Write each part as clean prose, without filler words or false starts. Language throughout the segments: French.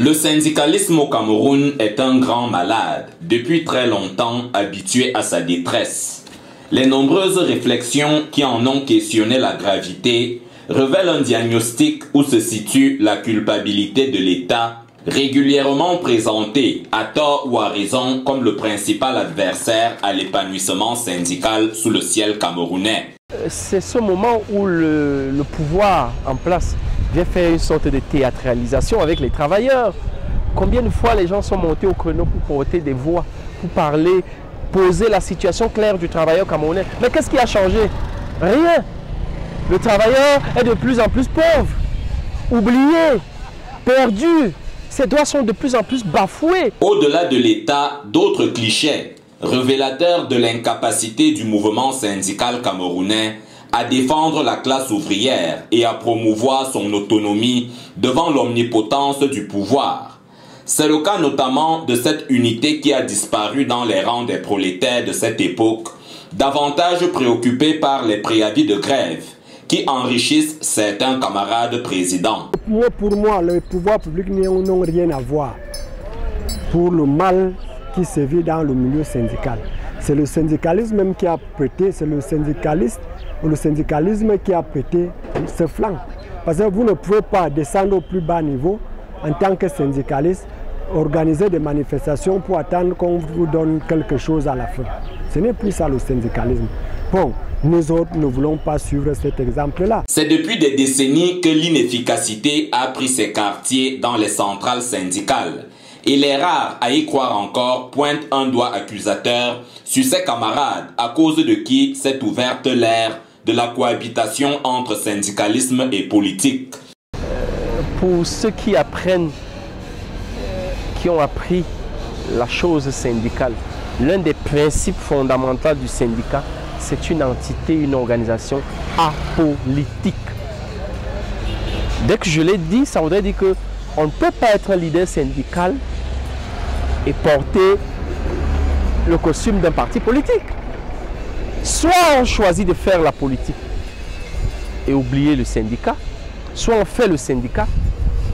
Le syndicalisme au Cameroun est un grand malade, depuis très longtemps habitué à sa détresse. Les nombreuses réflexions qui en ont questionné la gravité révèlent un diagnostic où se situe la culpabilité de l'État, régulièrement présenté, à tort ou à raison, comme le principal adversaire à l'épanouissement syndical sous le ciel camerounais. C'est ce moment où le pouvoir en place vient faire une sorte de théâtralisation avec les travailleurs. Combien de fois les gens sont montés au créneau pour porter des voix, pour parler, poser la situation claire du travailleur camerounais. Mais qu'est-ce qui a changé? Rien. Le travailleur est de plus en plus pauvre, oublié, perdu. Ses droits sont de plus en plus bafoués. Au-delà de l'État, d'autres clichés, révélateurs de l'incapacité du mouvement syndical camerounais à défendre la classe ouvrière et à promouvoir son autonomie devant l'omnipotence du pouvoir. C'est le cas notamment de cette unité qui a disparu dans les rangs des prolétaires de cette époque, davantage préoccupés par les préavis de grève qui enrichissent certains camarades présidents. Pour moi, le pouvoir public n'ont rien à voir pour le mal qui se vit dans le milieu syndical. C'est le syndicalisme même qui a prêté, c'est le syndicaliste ou le syndicalisme qui a prêté ce flanc. Parce que vous ne pouvez pas descendre au plus bas niveau en tant que syndicaliste, organiser des manifestations pour attendre qu'on vous donne quelque chose à la fin. Ce n'est plus ça le syndicalisme. Bon, nous autres ne voulons pas suivre cet exemple-là. C'est depuis des décennies que l'inefficacité a pris ses quartiers dans les centrales syndicales. Et les rares à y croire encore pointent un doigt accusateur sur ses camarades à cause de qui s'est ouverte l'ère de la cohabitation entre syndicalisme et politique. Pour ceux qui apprennent, qui ont appris la chose syndicale, l'un des principes fondamentaux du syndicat, c'est une entité, une organisation apolitique. Dès que je l'ai dit, ça voudrait dire qu'on ne peut pas être un leader syndical et porter le costume d'un parti politique. Soit on choisit de faire la politique et oublier le syndicat, soit on fait le syndicat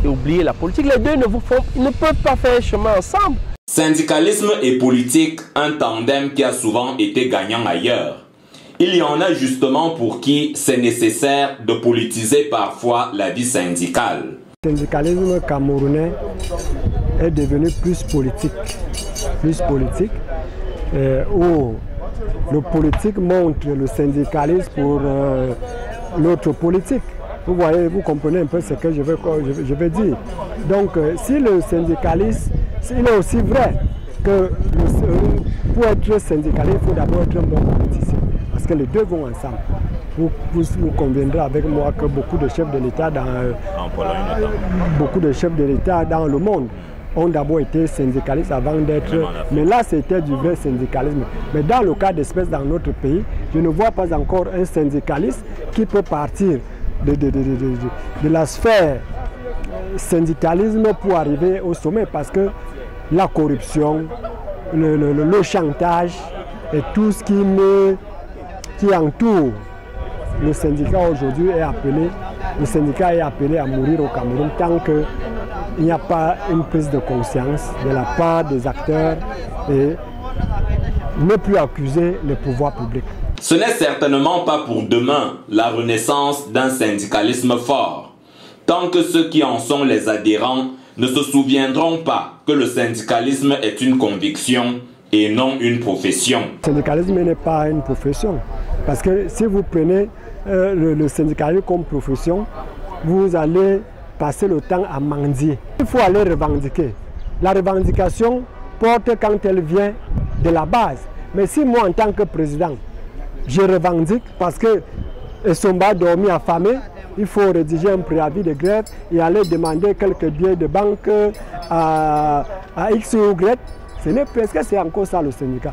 et oublier la politique. Les deux ils ne peuvent pas faire chemin ensemble. Syndicalisme et politique, un tandem qui a souvent été gagnant ailleurs. Il y en a justement pour qui c'est nécessaire de politiser parfois la vie syndicale. Le syndicalisme camerounais est devenu plus politique. Où le politique montre le syndicalisme pour l'autre politique. Vous voyez, vous comprenez un peu ce que je veux dire. Donc, si le syndicaliste, il est aussi vrai que pour être syndicaliste, il faut d'abord être un bon politicien. Parce que les deux vont ensemble. Vous conviendrez avec moi que beaucoup de chefs de l'État dans le monde ont d'abord été syndicalistes avant d'être... Mais là, c'était du vrai syndicalisme. Mais dans le cas d'espèce dans notre pays, je ne vois pas encore un syndicaliste qui peut partir de la sphère syndicalisme pour arriver au sommet. Parce que la corruption, le chantage et tout ce qui entoure le syndicat aujourd'hui est appelé à mourir au Cameroun tant qu'il n'y a pas une prise de conscience de la part des acteurs et ne plus accuser le pouvoir public. Ce n'est certainement pas pour demain la renaissance d'un syndicalisme fort, tant que ceux qui en sont les adhérents ne se souviendront pas que le syndicalisme est une conviction et non une profession. Le syndicalisme n'est pas une profession. Parce que si vous prenez le syndicalisme comme profession, vous allez passer le temps à mendier. Il faut aller revendiquer. La revendication porte quand elle vient de la base. Mais si moi, en tant que président, je revendique parce que Essomba a dormi affamé, il faut rédiger un préavis de grève et aller demander quelques billets de banque à X ou Y. Est-ce que c'est encore ça le syndicat?